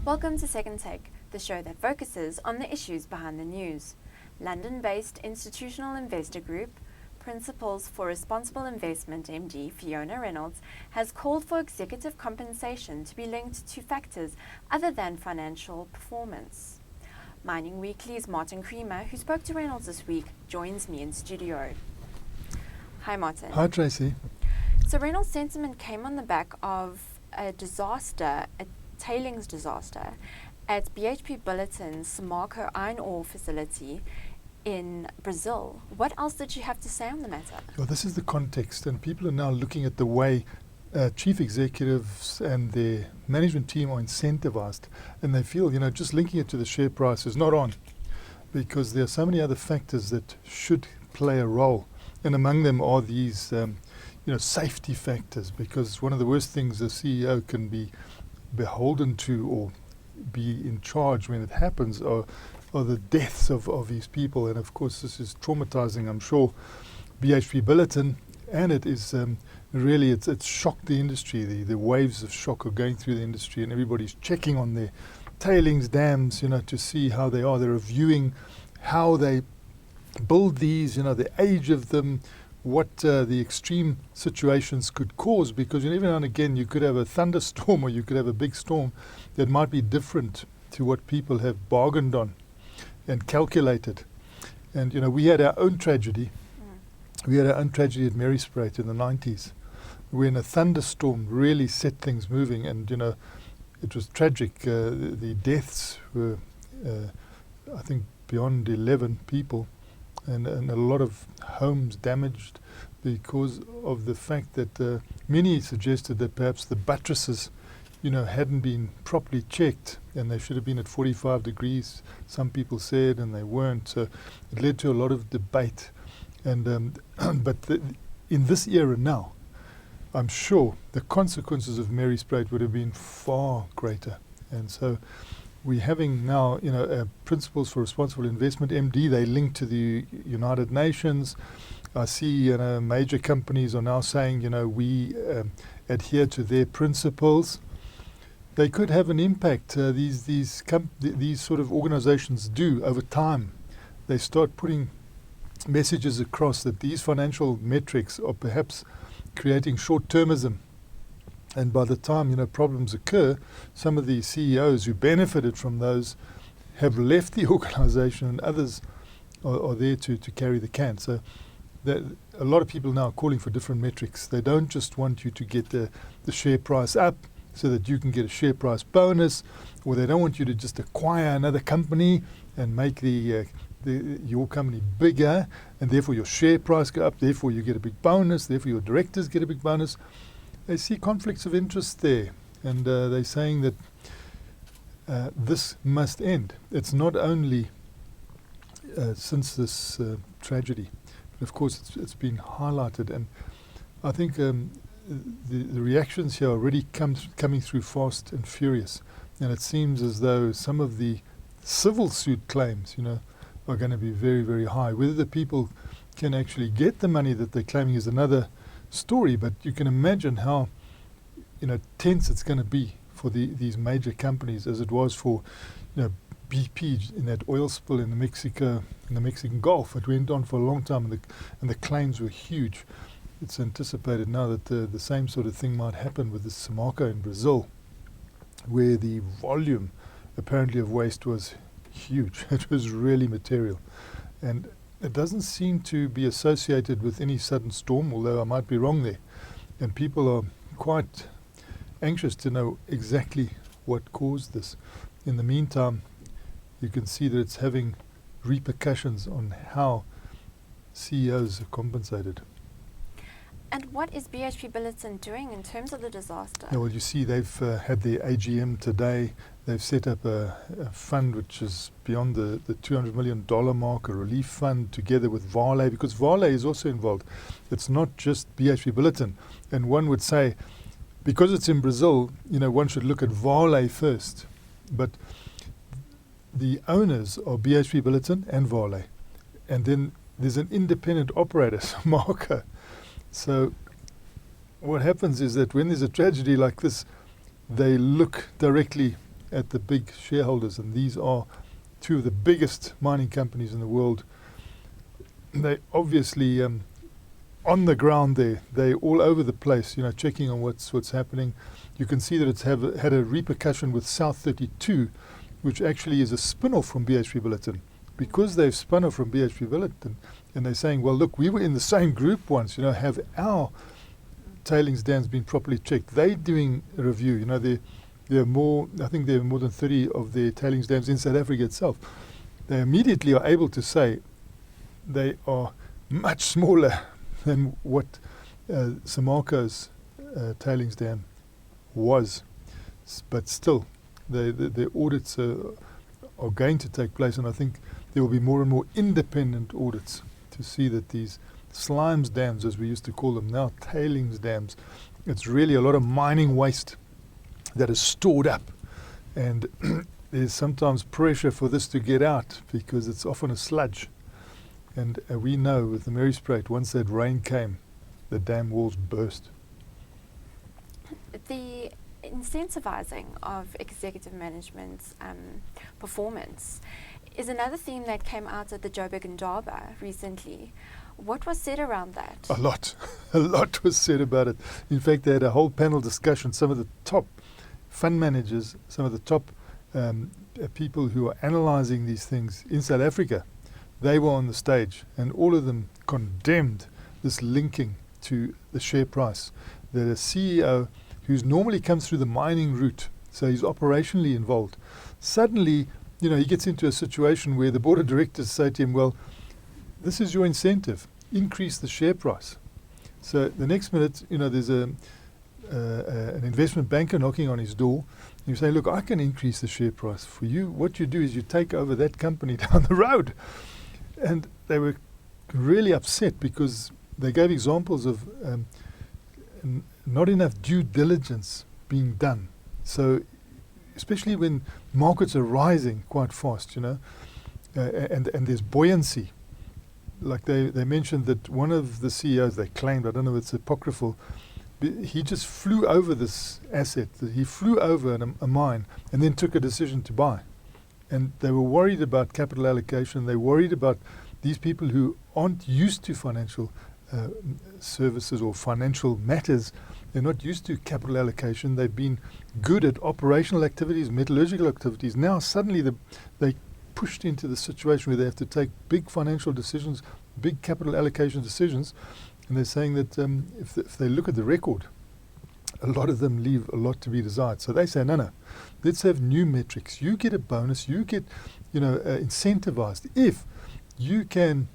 Welcome to Second Take, the show that focuses on the issues behind the news. London-based institutional investor group, Principles for Responsible Investment MD Fiona Reynolds, has called for executive compensation to be linked to factors other than financial performance. Mining Weekly's Martin Creamer, who spoke to Reynolds this week, joins me in studio. Hi Martin. Hi Tracy. So Reynolds' sentiment came on the back of a tailings disaster at BHP Billiton's Samarco iron ore facility in Brazil. What else did you have to say on the matter? Well, this is the context, and people are now looking at the way chief executives and their management team are incentivized, and they feel, just linking it to the share price is not on, because there are so many other factors that should play a role, and among them are these safety factors, because one of the worst things a CEO can be beholden to or be in charge when it happens are the deaths of these people. And of course this is traumatizing, I'm sure, BHP Billiton, and it is really it's shocked the industry. The waves of shock are going through the industry, and everybody's checking on their tailings dams to see how they are. They're reviewing how they build these, the age of them, what the extreme situations could cause, because every now and again you could have a thunderstorm or you could have a big storm that might be different to what people have bargained on and calculated. And we had our own tragedy. We had our own tragedy at Maryspruit in the 90s, when a thunderstorm really set things moving, and it was tragic. The deaths were I think beyond 11 people, and a lot of homes damaged because of the fact that many suggested that perhaps the buttresses hadn't been properly checked, and they should have been at 45 degrees, some people said, and they weren't. So it led to a lot of debate. And but in this era now, I'm sure the consequences of Maryspruit would have been far greater. And so we're having now, Principles for Responsible Investment, MD, they link to the United Nations. I see, major companies are now saying, we adhere to their principles. They could have an impact. These sort of organizations do over time. They start putting messages across that these financial metrics are perhaps creating short-termism. And by the time problems occur, some of the CEOs who benefited from those have left the organization, and others are there to carry the can. So a lot of people now are calling for different metrics. They don't just want you to get the share price up so that you can get a share price bonus, or they don't want you to just acquire another company and make your company bigger, and therefore your share price go up, therefore you get a big bonus, therefore your directors get a big bonus. They see conflicts of interest there, and they're saying that this must end. It's not only since this tragedy, but of course it's been highlighted, and I think the reactions here are already coming through fast and furious, and it seems as though some of the civil suit claims, are going to be very, very high. Whether the people can actually get the money that they're claiming is another story, but you can imagine how tense it's going to be for these major companies, as it was for BP in that oil spill in the Mexican Gulf. It went on for a long time, and the claims were huge. It's anticipated now that the same sort of thing might happen with the Samarco in Brazil, where the volume apparently of waste was huge. It was really material, and it doesn't seem to be associated with any sudden storm, although I might be wrong there. And people are quite anxious to know exactly what caused this. In the meantime, you can see that it's having repercussions on how CEOs are compensated. And what is BHP Billiton doing in terms of the disaster? Yeah, well, you see, they've had their AGM today. They've set up a fund which is beyond the $200 million mark, a relief fund, together with Vale, because Vale is also involved. It's not just BHP Billiton. And one would say, because it's in Brazil, one should look at Vale first. But the owners are BHP Billiton and Vale. And then there's an independent operator, Samarco. So what happens is that when there's a tragedy like this, they look directly at the big shareholders, and these are two of the biggest mining companies in the world. They obviously on the ground there. They're all over the place, checking on what's happening. You can see that it's had a repercussion with South 32, which actually is a spin-off from BHP Billiton. Because they've spun off from BHP Billiton, and they're saying, well, look, we were in the same group once, have our tailings dams been properly checked? They're doing a review. There are more, I think there are more than 30 of their tailings dams in South Africa itself. They immediately are able to say they are much smaller than what Samako's tailings dam was. But still, the audits are going to take place, and I think there will be more and more independent audits to see that these slimes dams, as we used to call them now, tailings dams, it's really a lot of mining waste that is stored up, and there's sometimes pressure for this to get out because it's often a sludge. And we know with the Maryspruit, once that rain came, the dam walls burst. The incentivizing of executive management's performance is another theme that came out at the Joburg Indaba recently. What was said around that? A lot was said about it. In fact, they had a whole panel discussion. Some of the top fund managers, some of the top people who are analysing these things in South Africa, they were on the stage, and all of them condemned this linking to the share price. The CEO, who's normally comes through the mining route, so he's operationally involved, suddenly, he gets into a situation where the board of directors say to him, well, this is your incentive, increase the share price. So the next minute, there's an investment banker knocking on his door. You say, look, I can increase the share price for you. What you do is you take over that company down the road. And they were really upset because they gave examples of not enough due diligence being done. So especially when markets are rising quite fast, and there's buoyancy. Like they mentioned that one of the CEOs, they claimed, I don't know if it's apocryphal, he just flew over this asset. He flew over a mine and then took a decision to buy. And they were worried about capital allocation. They worried about these people who aren't used to financial services or financial matters. They're not used to capital allocation. They've been good at operational activities, metallurgical activities. Now suddenly they pushed into the situation where they have to take big financial decisions, big capital allocation decisions, and they're saying that if they look at the record, a lot of them leave a lot to be desired. So they say, no, let's have new metrics. You get a bonus. You get, incentivized if you can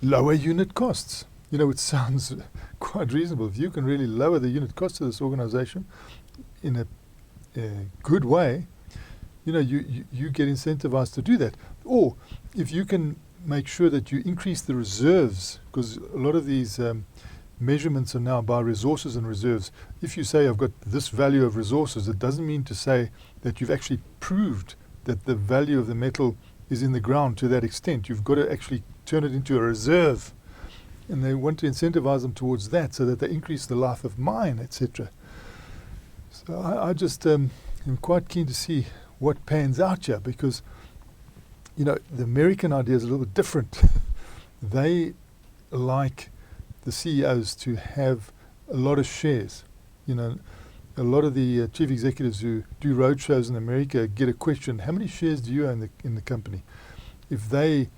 lower unit costs. It sounds quite reasonable. If you can really lower the unit cost of this organization in a good way, you get incentivized to do that. Or if you can make sure that you increase the reserves, because a lot of these measurements are now by resources and reserves. If you say I've got this value of resources, it doesn't mean to say that you've actually proved that the value of the metal is in the ground to that extent. You've got to actually turn it into a reserve. And they want to incentivize them towards that so that they increase the life of mine, etc. So I just am quite keen to see what pans out here, because the American idea is a little bit different. They like the CEOs to have a lot of shares. A lot of the chief executives who do roadshows in America get a question, how many shares do you own in the company? If they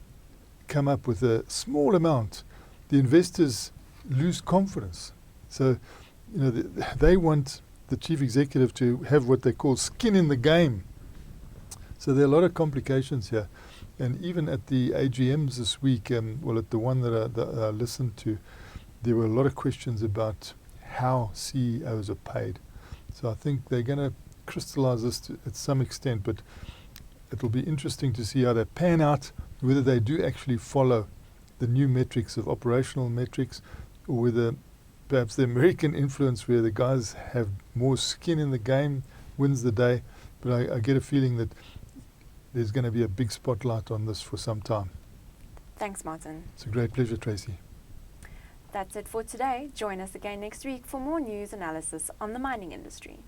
come up with a small amount, the investors lose confidence. So, they want the chief executive to have what they call skin in the game. So there are a lot of complications here. And even at the AGMs this week, at the one that I listened to, there were a lot of questions about how CEOs are paid. So I think they're going to crystallize this at some extent, but it will be interesting to see how they pan out, whether they do actually follow the new metrics of operational metrics, or whether perhaps the American influence where the guys have more skin in the game wins the day. But I get a feeling that there's going to be a big spotlight on this for some time. Thanks, Martin. It's a great pleasure, Tracy. That's it for today. Join us again next week for more news analysis on the mining industry.